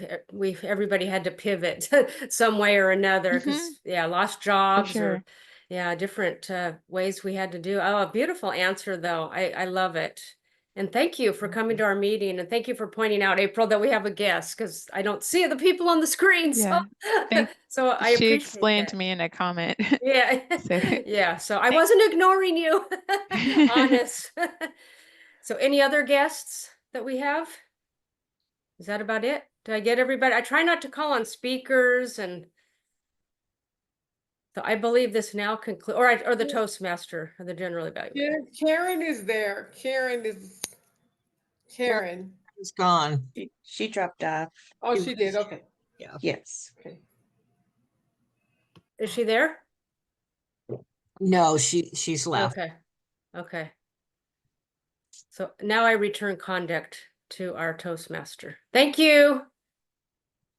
everybody had to pivot some way or another, because lost jobs or different ways we had to do. Oh, a beautiful answer though. I love it. And thank you for coming to our meeting, and thank you for pointing out, April, that we have a guest, because I don't see the people on the screen. Yeah. So I She appreciate explained that. to me in a comment. Yeah. So Yeah. So I wasn't ignoring you. Honest. So any other guests that we have? Is that about it? Did I get everybody? I try not to call on speakers, and so I believe this now conclude, or the Toastmaster or the general evaluator. Yeah, Karen is there. Karen is gone. She dropped off. Oh, she did. Okay. Yeah. Yes. Okay. Is she there? No, she's left. Okay. Okay. So now I return conduct to our Toastmaster. Thank you.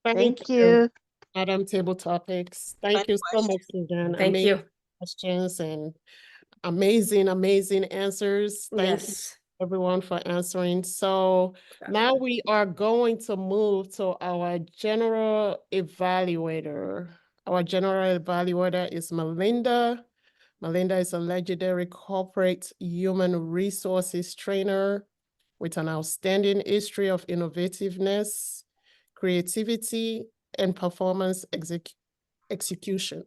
Thank you. Madam Table Topics. Thank you so much, Suzanne. Thank you. Amazing questions and amazing answers. Thank you everyone for answering. So now we are going to move to our general evaluator. Our general evaluator is Melinda. Melinda is a legendary corporate human resources trainer with an outstanding history of innovativeness, creativity, and performance execution.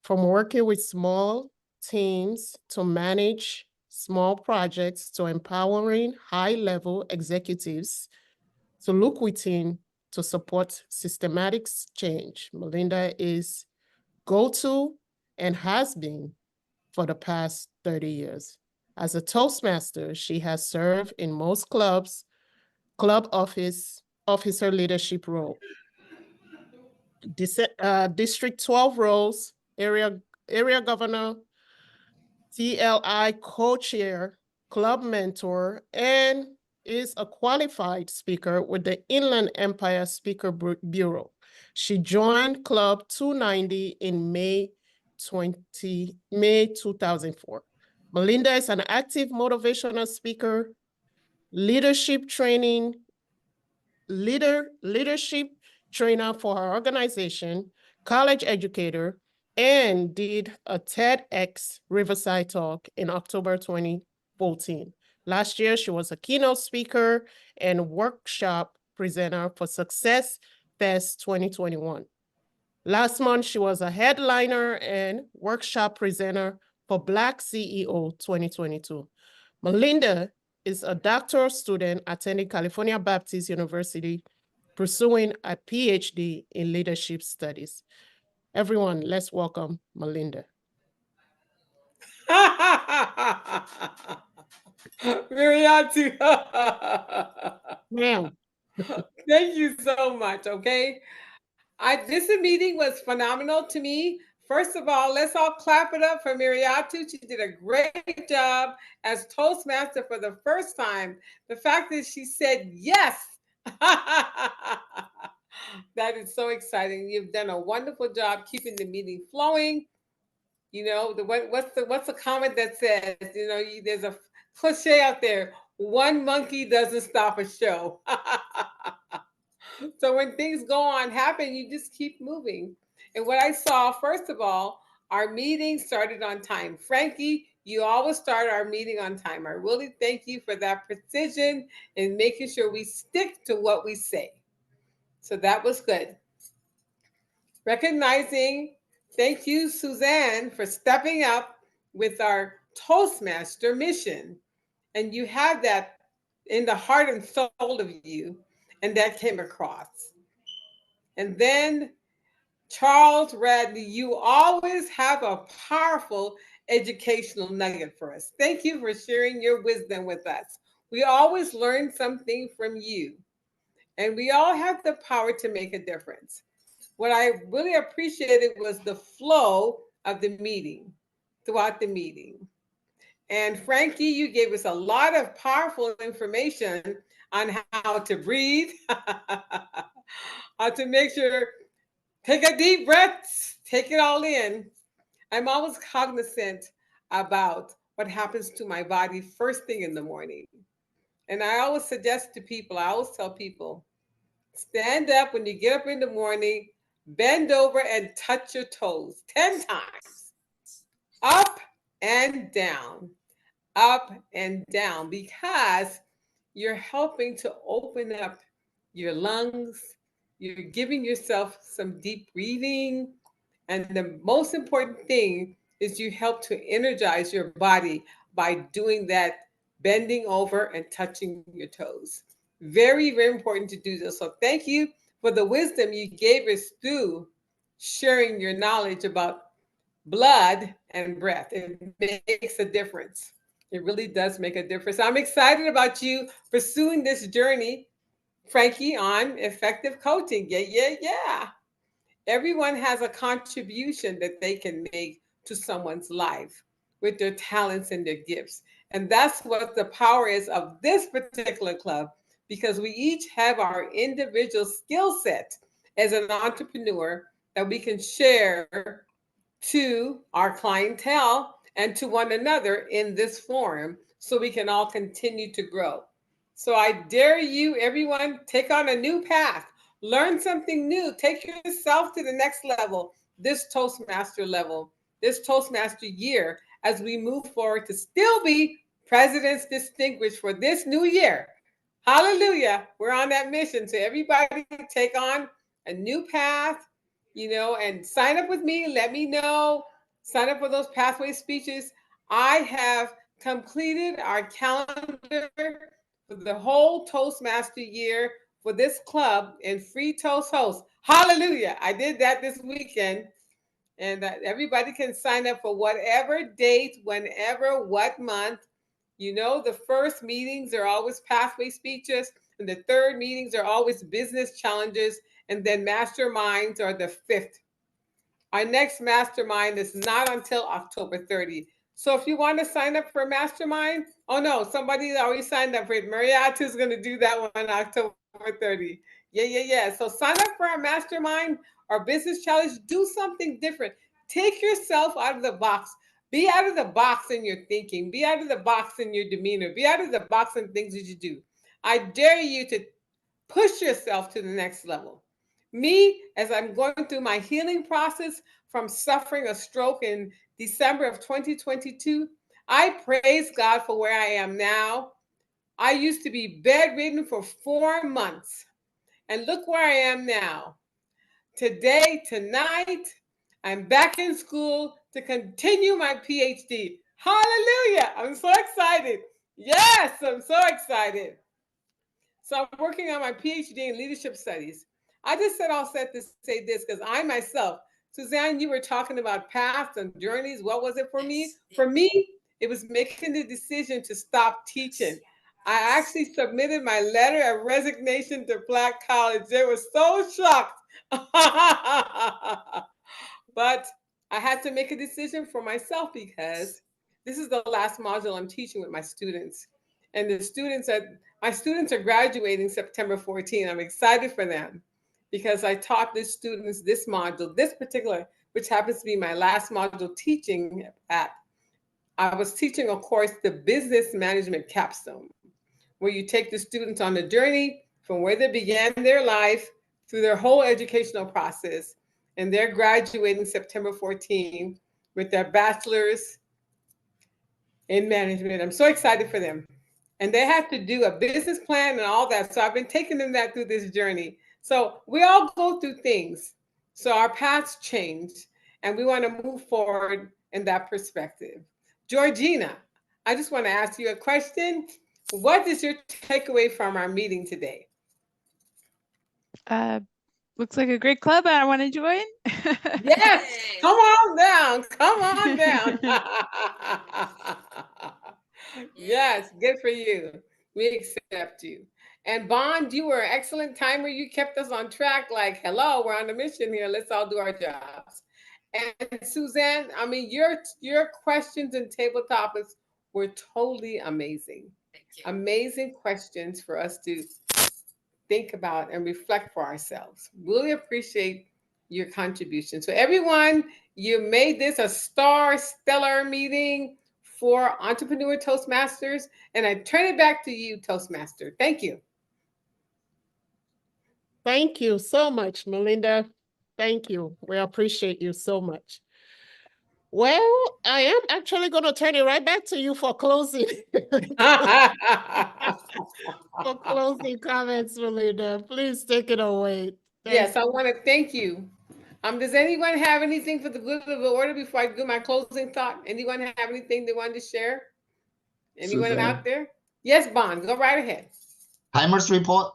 From working with small teams to manage small projects to empowering high-level executives to look within to support systematic change, Melinda is go-to and has been for the past 30 years. As a Toastmaster, she has served in most clubs, club officer leadership role, District 12 roles, area governor, TLI co-chair, club mentor, and is a qualified speaker with the Inland Empire Speaker Bureau. She joined Club 290 in May 2004. Melinda is an active motivational speaker, leadership trainer for her organization, college educator, and did a TEDx Riverside talk in October 2014. Last year, she was a keynote speaker and workshop presenter for Success Fest 2021. Last month, she was a headliner and workshop presenter for Black CEO 2022. Melinda is a doctoral student attending California Baptist University, pursuing a PhD in leadership studies. Everyone, let's welcome Melinda. Miriam. Ma'am. Thank you so much. Okay. This meeting was phenomenal to me. First of all, let's all clap it up for Miriatu. She did a great job as Toastmaster for the first time. The fact that she said yes. That is so exciting. You've done a wonderful job keeping the meeting flowing. You know, what's the comment that says, you know, there's a cliche out there, one monkey doesn't stop a show. So when things happen, you just keep moving. And what I saw, first of all, our meeting started on time. Frankie, you always start our meeting on time. I really thank you for that precision and making sure we stick to what we say. So that was good. Recognizing, thank you, Suzanne, for stepping up with our Toastmaster mission. And you have that in the heart and soul of you, and that came across. And then Charles Radley, you always have a powerful educational nugget for us. Thank you for sharing your wisdom with us. We always learn something from you, and we all have the power to make a difference. What I really appreciated was the flow of the meeting, throughout the meeting. And Frankie, you gave us a lot of powerful information on how to breathe, how to make sure, take a deep breath, take it all in. I'm always cognizant about what happens to my body first thing in the morning. And I always suggest to people, I always tell people, stand up when you get up in the morning, bend over and touch your toes 10 times, up and down, up and down, because you're helping to open up your lungs. You're giving yourself some deep breathing. And the most important thing is you help to energize your body by doing that, bending over and touching your toes. Very, very important to do this. So thank you for the wisdom you gave us through sharing your knowledge about blood and breath. It makes a difference. It really does make a difference. I'm excited about you pursuing this journey, Frankie, on effective coaching. Yeah, yeah, yeah. Everyone has a contribution that they can make to someone's life with their talents and their gifts. And that's what the power is of this particular club, because we each have our individual skill set as an entrepreneur that we can share to our clientele and to one another in this forum, so we can all continue to grow. So I dare you, everyone, take on a new path, learn something new, take yourself to the next level, this Toastmaster level, this Toastmaster year, as we move forward to still be President's Distinguished for this new year. Hallelujah. We're on that mission. So everybody take on a new path, and sign up with me. Let me know. Sign up for those pathway speeches. I have completed our calendar for the whole Toastmaster year for this club and free Toast host. Hallelujah. I did that this weekend. And everybody can sign up for whatever date, whenever, what month. The first meetings are always pathway speeches, and the third meetings are always business challenges, and then masterminds are the fifth. Our next mastermind is not until October 30th. So if you want to sign up for a mastermind, oh no, somebody already signed up for it. Marietta is going to do that one on October 30th. Yeah, yeah, yeah. So sign up for our mastermind or business challenge. Do something different. Take yourself out of the box. Be out of the box in your thinking. Be out of the box in your demeanor. Be out of the box in things that you do. I dare you to push yourself to the next level. Me, as I'm going through my healing process from suffering a stroke in December of 2022, I praise God for where I am now. I used to be bedridden for 4 months, and look where I am now. Today, tonight, I'm back in school to continue my PhD. Hallelujah! I'm so excited. Yes, I'm so excited. So I'm working on my PhD in leadership studies. I just said all set to say this because I myself, Suzanne, you were talking about paths and journeys. What was it for me? For me, it was making the decision to stop teaching. I actually submitted my letter of resignation to Black College. They were so shocked. But I had to make a decision for myself because this is the last module I'm teaching with my students. And my students are graduating September 14. I'm excited for them because I taught the students this module, this particular, which happens to be my last module teaching at. I was teaching a course, the Business Management Capstone, where you take the students on a journey from where they began their life through their whole educational process. And they're graduating September 14 with their bachelor's in management. I'm so excited for them. And they have to do a business plan and all that. So I've been taking them that through this journey. So we all go through things. So our paths change, and we want to move forward in that perspective. Georgina, I just want to ask you a question. What is your takeaway from our meeting today? looks like a great club. I want to join. Yes, come on down. Come on down. Yes, good for you. We accept you. And Bond, you were an excellent timer. You kept us on track. Like, hello, we're on a mission here. Let's all do our jobs. And Suzanne, I mean, your questions and table topics were totally amazing. Amazing questions for us to think about and reflect for ourselves. Really appreciate your contribution. So everyone, you made this a stellar meeting for Entrepreneur Toastmasters, and I turn it back to you, Toastmaster. Thank you. Thank you so much, Melinda. Thank you. We appreciate you so much. Well, I am actually going to turn it right back to you for closing. For closing comments, Melinda. Please take it away. Yes, I want to thank you. Does anyone have anything for the good of the order before I do my closing thought? Anyone have anything they wanted to share? Anyone Suzanne? out there? Yes, Bond, go right ahead. Timers report.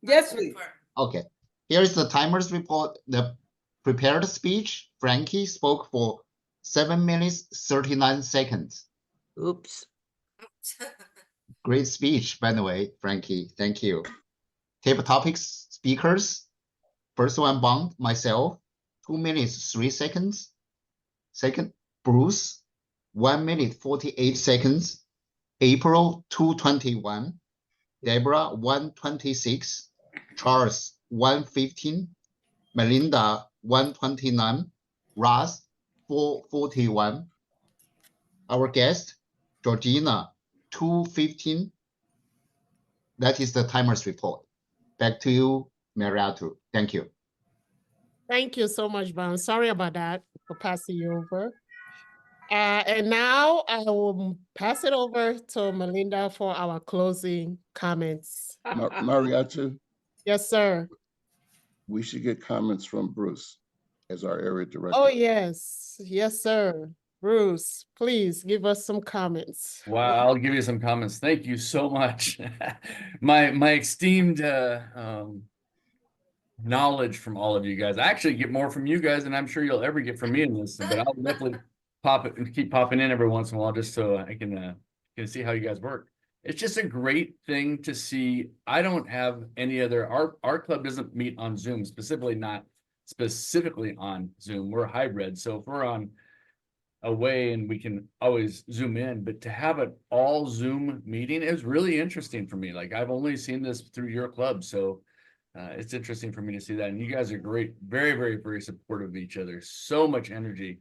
Yes, please. Okay. Here is the timers report. The prepared speech, Frankie spoke for 7 minutes, 39 seconds. Oops. Great speech, by the way, Frankie. Thank you. Table topics speakers. First one, Bond, myself, 2 minutes, 3 seconds. Second, Bruce, 1 minute, 48 seconds. April, 2:21. Deborah, 1:26. Charles, 1:15. Melinda, 1:29. Ross, 4:41. Our guest, Georgina, 2:15. That is the timers report. Back to you, Mariatu. Thank you. Thank you so much, Bound. Sorry about that, for passing you over. And now I will pass it over to Melinda for our closing comments. Mariatu, Yes, sir. we should get comments from Bruce as our area director. Oh, yes. Yes, sir. Bruce, please give us some comments. Wow, I'll give you some comments. Thank you so much. My esteemed knowledge from all of you guys. I actually get more from you guys than I'm sure you'll ever get from me in this, but I'll definitely pop it and keep popping in every once in a while just so I can see how you guys work. It's just a great thing to see. I don't have any other, our club doesn't meet on Zoom, not specifically on Zoom. We're hybrid. So if we're on away and we can always zoom in, but to have an all Zoom meeting is really interesting for me. Like I've only seen this through your club. So it's interesting for me to see that. And you guys are great. Very, very, very supportive of each other. So much energy.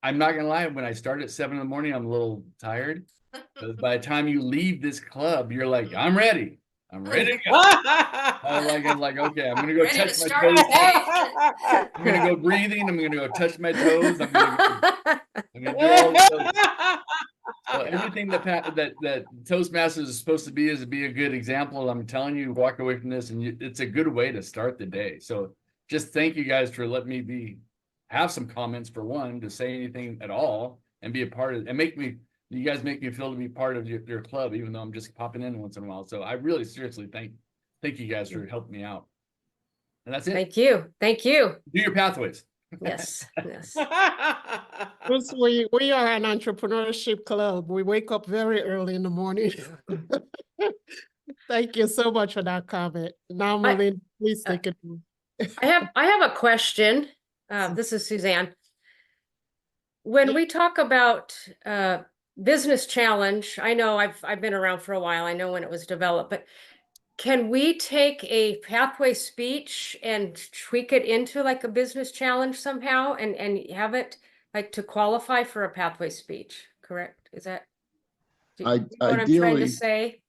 I'm not going to lie. When I start at 7 in the morning, I'm a little tired. But by the time you leave this club, you're like, I'm ready. I'm ready to go. I'm like, okay, I'm going to go touch my toes. I'm going to go breathing. I'm going to go touch my toes. I'm going to do all this stuff. So everything that Toastmasters is supposed to be is to be a good example. I'm telling you, walk away from this, and it's a good way to start the day. So just thank you guys for letting me have some comments, for one, to say anything at all and be a part of it, and you guys make me feel to be part of your club, even though I'm just popping in once in a while. So I really seriously thank you guys for helping me out. And that's it. Thank you. Thank you. Do your pathways. Yes. Yes. Bruce, we are an entrepreneurship club. We wake up very early in the morning. Thank you so much for that comment. Now, Melinda, please take it. I have a question. This is Suzanne. When we talk about business challenge, I know I've been around for a while. I know when it was developed, but can we take a pathway speech and tweak it into like a business challenge somehow and have it like to qualify for a pathway speech? Correct? Is that what I'm trying to say?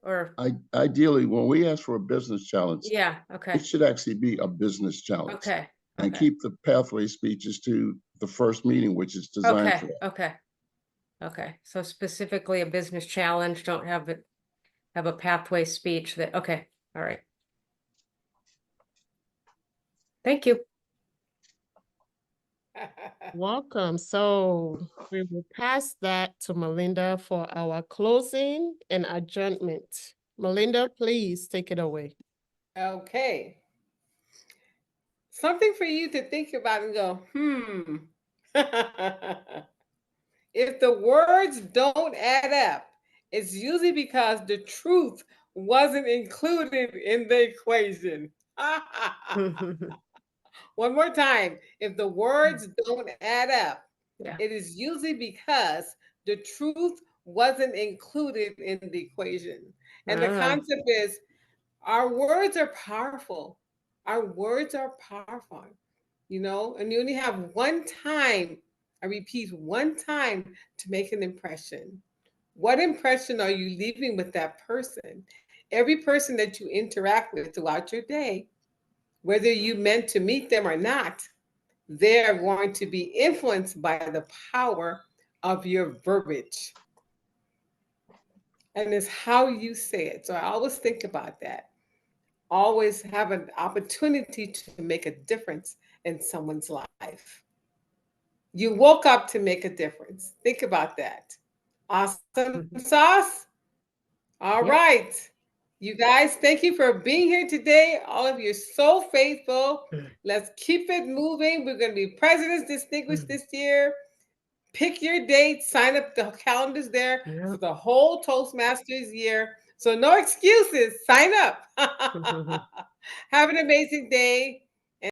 Or ideally, when we ask for a business challenge, yeah, okay. It should actually be a business challenge. Okay. And keep the pathway speeches to the first meeting, which is designed for that. Okay. So specifically a business challenge, don't have a pathway speech that, okay. All right. Thank you. Welcome. So we will pass that to Melinda for our closing and adjournment. Melinda, please take it away. Okay. something for you to think about and go, If the words don't add up, it's usually because the truth wasn't included in the equation. One more time. If the words don't add up, Yeah. it is usually because the truth wasn't included in the equation. And the concept is our words are powerful. Our words are powerful, and you only have one time, I repeat, one time to make an impression. What impression are you leaving with that person? Every person that you interact with throughout your day, whether you meant to meet them or not, they are going to be influenced by the power of your verbiage. And it's how you say it. So I always think about that. Always have an opportunity to make a difference in someone's life. You woke up to make a difference. Think about that. Awesome sauce. All Yep. right. You guys, thank you for being here today. All of you are so faithful. Let's keep it moving. We're going to be President's Distinguished this year. Pick your date, sign up, the calendar's there for the whole Toastmasters year. So no excuses. Sign up. Have an amazing day.